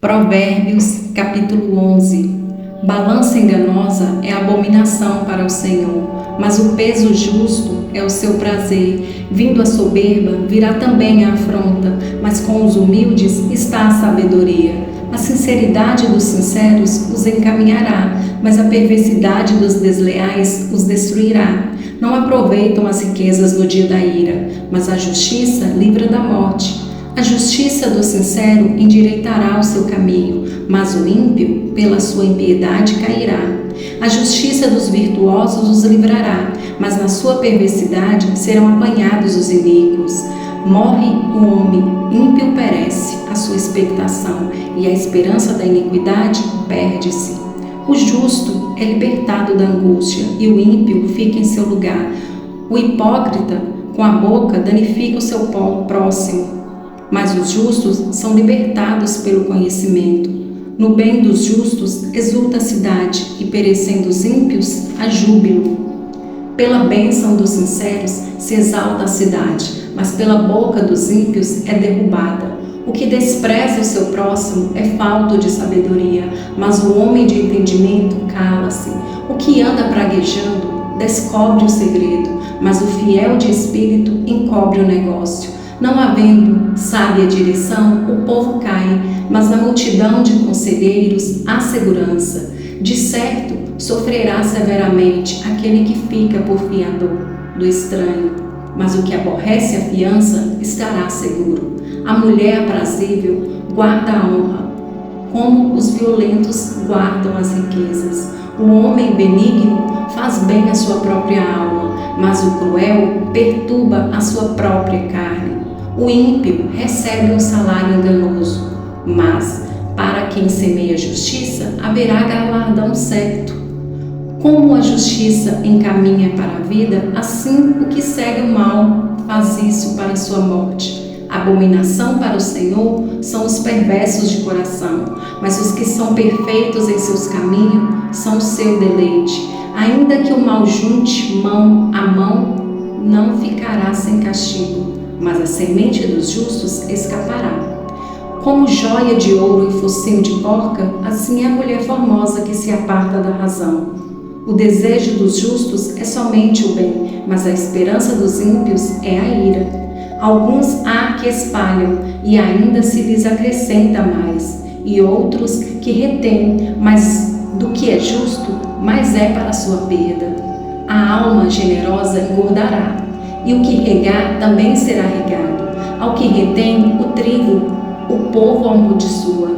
Provérbios, capítulo 11. Balança enganosa é abominação para o Senhor, mas o peso justo é o seu prazer. Vindo a soberba, virá também a afronta, mas com os humildes está a sabedoria. A sinceridade dos sinceros os encaminhará, mas a perversidade dos desleais os destruirá. Não aproveitam as riquezas no dia da ira, mas a justiça livra da morte. A justiça do sincero endireitará o seu caminho, mas o ímpio, pela sua impiedade, cairá. A justiça dos virtuosos os livrará, mas na sua perversidade serão apanhados os iníquos. Morre o homem, ímpio perece a sua expectação, e a esperança da iniquidade perde-se. O justo é libertado da angústia, e o ímpio fica em seu lugar. O hipócrita, com a boca, danifica o seu próximo, mas os justos são libertados pelo conhecimento. No bem dos justos exulta a cidade, e perecendo os ímpios, há júbilo. Pela bênção dos sinceros se exalta a cidade, mas pela boca dos ímpios é derrubada. O que despreza o seu próximo é falto de sabedoria, mas o homem de entendimento cala-se. O que anda praguejando descobre o segredo, mas o fiel de espírito encobre o negócio. Não havendo sábia direção, o povo cai, mas na multidão de conselheiros há segurança. De certo, sofrerá severamente aquele que fica por fiador do estranho, mas o que aborrece a fiança estará seguro. A mulher aprazível guarda a honra, como os violentos guardam as riquezas. O homem benigno faz bem à sua própria alma, mas o cruel perturba a sua própria carne. O ímpio recebe um salário enganoso, mas para quem semeia justiça haverá galardão certo. Como a justiça encaminha para a vida, assim o que segue o mal faz isso para a sua morte. Abominação para o Senhor são os perversos de coração, mas os que são perfeitos em seus caminhos são o seu deleite. Ainda que o mal junte mão a mão, não ficará sem castigo, mas a semente dos justos escapará. Como joia de ouro em focinho de porca, assim é a mulher formosa que se aparta da razão. O desejo dos justos é somente o bem, mas a esperança dos ímpios é a ira. Alguns há que espalham, e ainda se lhes acrescenta mais, e outros que retêm, mas do que é justo, mais é para a sua perda. A alma generosa engordará, e o que regar também será regado. Ao que retém o trigo, o povo amaldiçoa,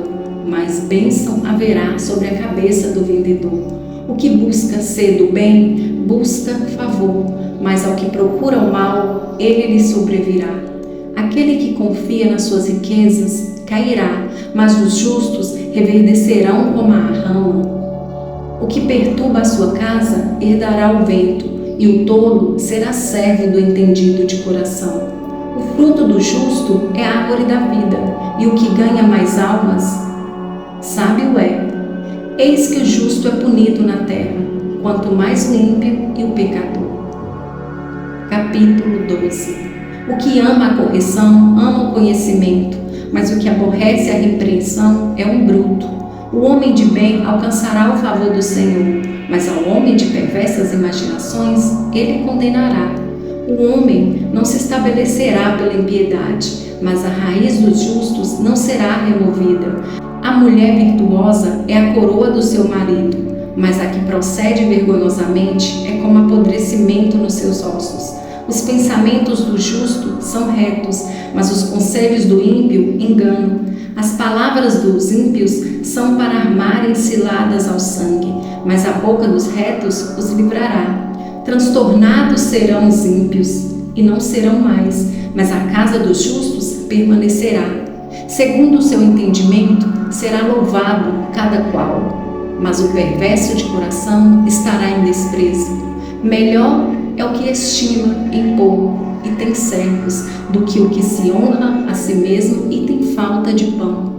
mas bênção haverá sobre a cabeça do vendedor. O que busca ser do bem, busca favor, mas ao que procura o mal, ele lhe sobrevirá. Aquele que confia nas suas riquezas cairá, mas os justos reverdecerão como a rama. O que perturba a sua casa herdará o vento, e o tolo será servo do entendido de coração. O fruto do justo é a árvore da vida, e o que ganha mais almas, sábio é. Eis que o justo é punido na terra, quanto mais o ímpio e o pecador. Capítulo 12. O que ama a correção, ama o conhecimento, mas o que aborrece a repreensão é um bruto. O homem de bem alcançará o favor do Senhor, mas ao homem de perversas imaginações, ele condenará. O homem não se estabelecerá pela impiedade, mas a raiz dos justos não será removida. A mulher virtuosa é a coroa do seu marido, mas a que procede vergonhosamente é como apodrecimento nos seus ossos. Os pensamentos do justo são retos, mas os conselhos do ímpio engano. As palavras dos ímpios são para armarem ciladas ao sangue, mas a boca dos retos os livrará. Transtornados serão os ímpios, e não serão mais, mas a casa dos justos permanecerá. Segundo o seu entendimento, será louvado cada qual, mas o perverso de coração estará em desprezo. Melhor é o que estima em pouco e tem servos, do que o que se honra a si mesmo e tem falta de pão.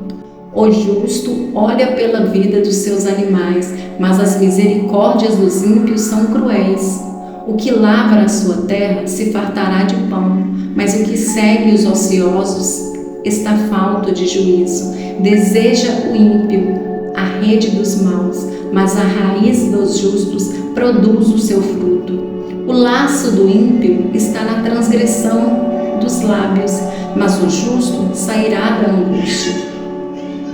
O justo olha pela vida dos seus animais, mas as misericórdias dos ímpios são cruéis. O que lavra a sua terra se fartará de pão, mas o que segue os ociosos está falto de juízo. deseja o ímpio a rede dos maus, mas a raiz dos justos produz o seu fruto. O laço do ímpio está na transgressão dos lábios, mas o justo sairá da angústia.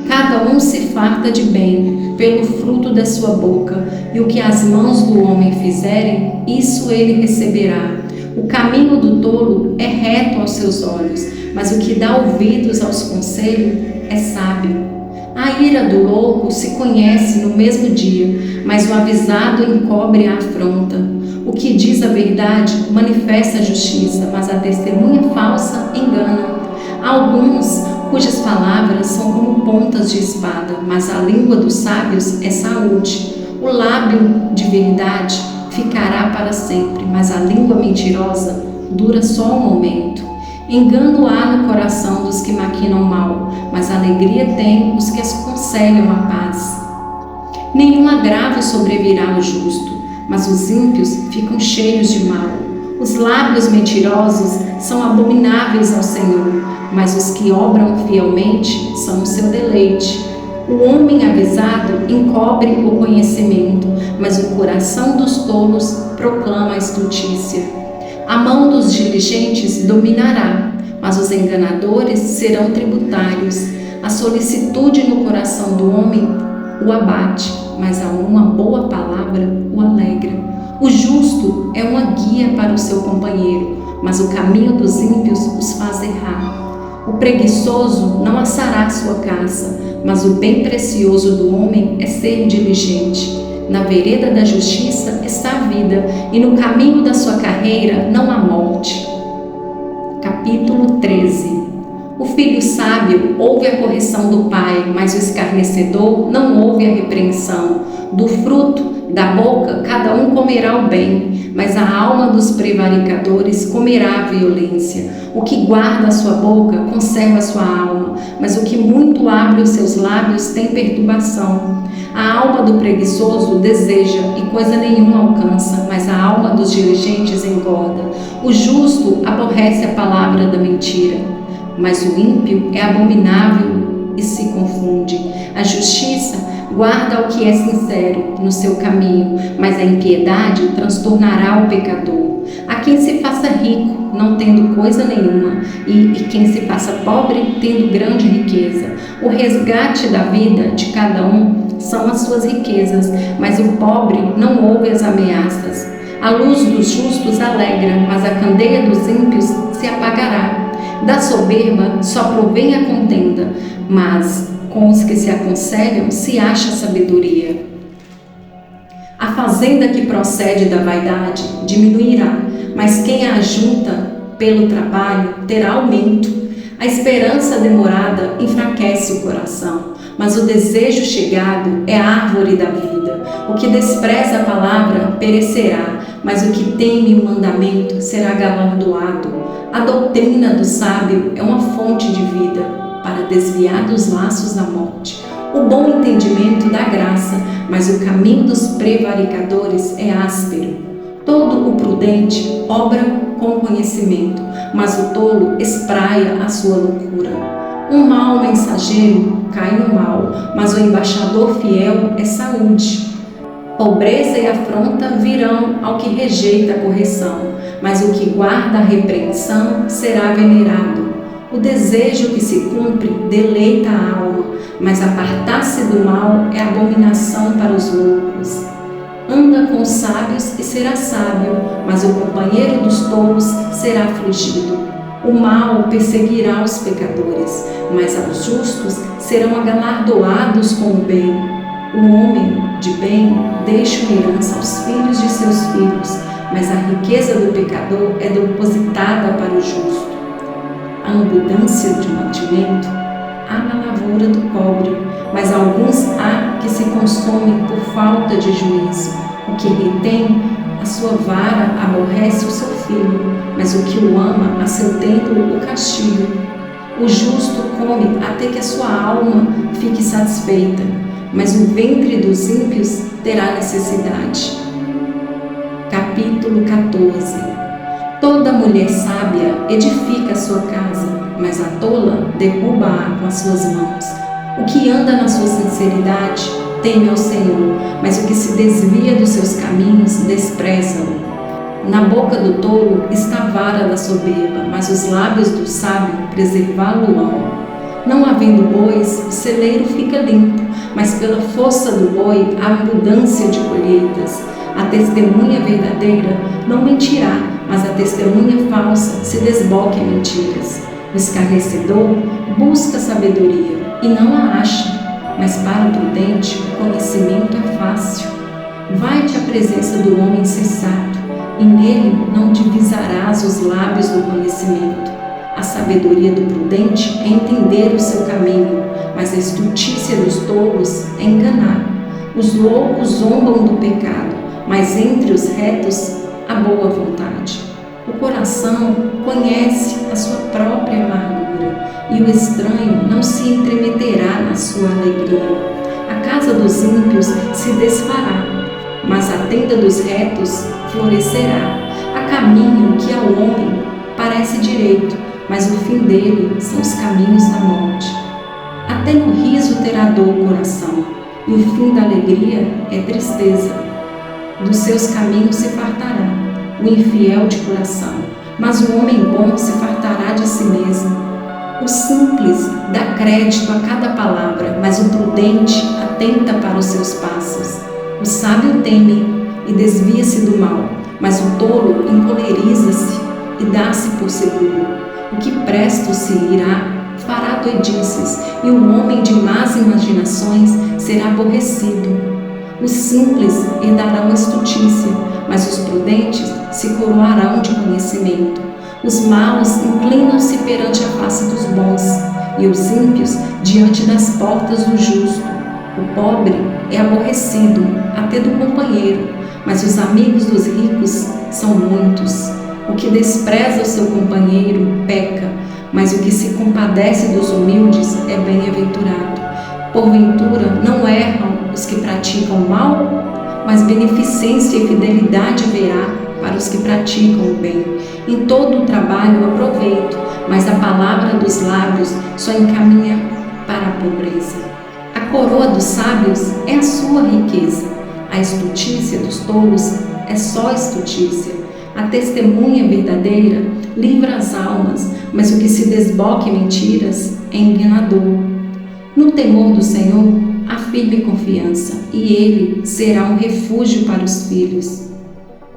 Cada um se farta de bem pelo fruto da sua boca, e o que as mãos do homem fizerem, isso ele receberá. O caminho do tolo é reto aos seus olhos, mas o que dá ouvidos aos conselhos é sábio. A ira do louco se conhece no mesmo dia, mas o avisado encobre a afronta. O que diz a verdade manifesta a justiça, mas a testemunha falsa engana. Há alguns cujas palavras são como pontas de espada, mas a língua dos sábios é saúde. O lábio de verdade ficará para sempre, mas a língua mentirosa dura só um momento. Engano há no coração dos que maquinam mal, mas alegria tem os que aconselham a paz. Nenhum agravo sobrevirá ao justo, mas os ímpios ficam cheios de mal. Os lábios mentirosos são abomináveis ao Senhor, mas os que obram fielmente são o seu deleite. O homem avisado encobre o conhecimento, mas o coração dos tolos proclama a estultícia. A mão dos diligentes dominará, mas os enganadores serão tributários. A solicitude no coração do homem o abate, mas a uma boa palavra o alegra. O justo é uma guia para o seu companheiro, mas o caminho dos ímpios os faz errar. O preguiçoso não assará sua caça, mas o bem precioso do homem é ser diligente. Na vereda da justiça está a vida, e no caminho da sua carreira não há morte. Capítulo 13. O filho sábio ouve a correção do pai, mas o escarnecedor não ouve a repreensão. Do fruto da boca cada um comerá o bem, mas a alma dos prevaricadores comerá a violência. O que guarda a sua boca conserva a sua alma, mas o que muito abre os seus lábios tem perturbação. A alma do preguiçoso deseja e coisa nenhuma alcança, mas a alma dos diligentes engorda. O justo aborrece a palavra da mentira, mas o ímpio é abominável e se confunde. A justiça guarda o que é sincero no seu caminho, mas a impiedade transtornará o pecador. A quem se faça rico, não tendo coisa nenhuma, e quem se faça pobre, tendo grande riqueza. O resgate da vida de cada um são as suas riquezas, mas o pobre não ouve as ameaças. A luz dos justos alegra, mas a candeia dos ímpios se apagará. Da soberba só provém a contenda, mas com os que se aconselham se acha sabedoria. A fazenda que procede da vaidade diminuirá, mas quem a ajunta pelo trabalho terá aumento. A esperança demorada enfraquece o coração, mas o desejo chegado é a árvore da vida. O que despreza a palavra perecerá, mas o que teme o mandamento será galardoado. A doutrina do sábio é uma fonte de vida, para desviar dos laços da morte. O bom entendimento dá graça, mas o caminho dos prevaricadores é áspero. Todo o prudente obra com conhecimento, mas o tolo espraia a sua loucura. Um mau mensageiro cai no mal, mas o embaixador fiel é saúde. Pobreza e afronta virão ao que rejeita a correção, mas o que guarda a repreensão será venerado. O desejo que se cumpre deleita a alma, mas apartar-se do mal é abominação para os loucos. Anda com os sábios e será sábio, mas o companheiro dos tolos será afligido. O mal perseguirá os pecadores, mas aos justos serão galardoados com o bem. O homem de bem deixa uma herança aos filhos de seus filhos, mas a riqueza do pecador é depositada para o justo. A abundância de mantimento há na lavoura do pobre, mas alguns há que se consomem por falta de juízo. O que retém a sua vara aborrece o seu filho, mas o que o ama a seu tempo o castiga. O justo come até que a sua alma fique satisfeita, mas o ventre dos ímpios terá necessidade. Capítulo 14. Toda mulher sábia edifica a sua casa, mas a tola derruba-a com as suas mãos. O que anda na sua sinceridade teme ao Senhor, mas o que se desvia dos seus caminhos despreza-o. Na boca do tolo está a vara da soberba, mas os lábios do sábio preservá-lo-ão. Não havendo bois, o celeiro fica limpo, mas pela força do boi há abundância de colheitas. A testemunha verdadeira não mentirá, mas a testemunha falsa se desboca em mentiras. O escarnecedor busca sabedoria e não a acha, mas para o prudente o conhecimento é fácil. Vai-te à presença do homem sensato, e nele não divisarás os lábios do conhecimento. A sabedoria do prudente é entender o seu caminho, mas a estultícia dos tolos é enganar. Os loucos zombam do pecado, mas entre os retos há boa vontade. O coração conhece a sua própria amargura, e o estranho não se entremeterá na sua alegria. A casa dos ímpios se desfará, mas a tenda dos retos florescerá. Há caminho que ao homem parece direito, mas o fim dele são os caminhos da morte. Até no riso terá dor o coração, e o fim da alegria é tristeza. Dos seus caminhos se fartará o infiel de coração, mas o homem bom se fartará de si mesmo. O simples dá crédito a cada palavra, mas o prudente atenta para os seus passos. O sábio teme e desvia-se do mal, mas o tolo encoleriza-se e dá-se por seguro. O que presto se irá fará doidices, e o homem de más imaginações será aborrecido. Os simples herdarão a estultícia, mas os prudentes se coroarão de conhecimento. Os maus inclinam-se perante a face dos bons, e os ímpios diante das portas do justo. O pobre é aborrecido até do companheiro, mas os amigos dos ricos são muitos. O que despreza o seu companheiro peca, mas o que se compadece dos humildes é bem-aventurado. Porventura não erram os que praticam o mal, mas beneficência e fidelidade haverá para os que praticam o bem. Em todo o trabalho há proveito, mas a palavra dos lábios só encaminha para a pobreza. A coroa dos sábios é a sua riqueza, a estultícia dos tolos é só estultícia. A testemunha verdadeira livra as almas, mas o que se desboca em mentiras é enganador. No temor do Senhor há firme confiança, e Ele será um refúgio para os filhos.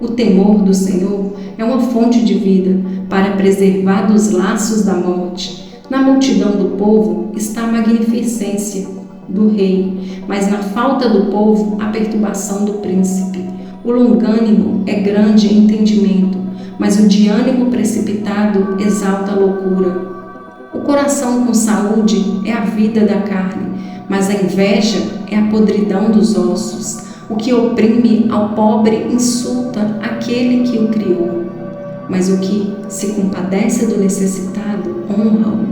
O temor do Senhor é uma fonte de vida para preservar dos laços da morte. Na multidão do povo está a magnificência do rei, mas na falta do povo a perturbação do príncipe. O longânimo é grande em entendimento, mas o de ânimo precipitado exalta a loucura. O coração com saúde é a vida da carne, mas a inveja é a podridão dos ossos. O que oprime ao pobre insulta aquele que o criou, mas o que se compadece do necessitado honra-o.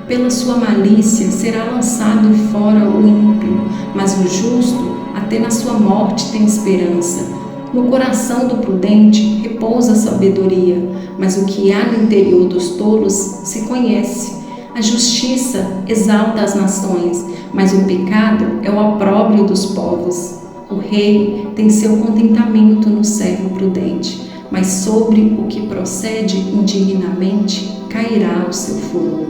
Pela sua malícia será lançado fora o ímpio, mas o justo até na sua morte tem esperança. No coração do prudente repousa a sabedoria, mas o que há no interior dos tolos se conhece. A justiça exalta as nações, mas o pecado é o opróbrio dos povos. O rei tem seu contentamento no servo prudente, mas sobre o que procede indignamente cairá o seu furor.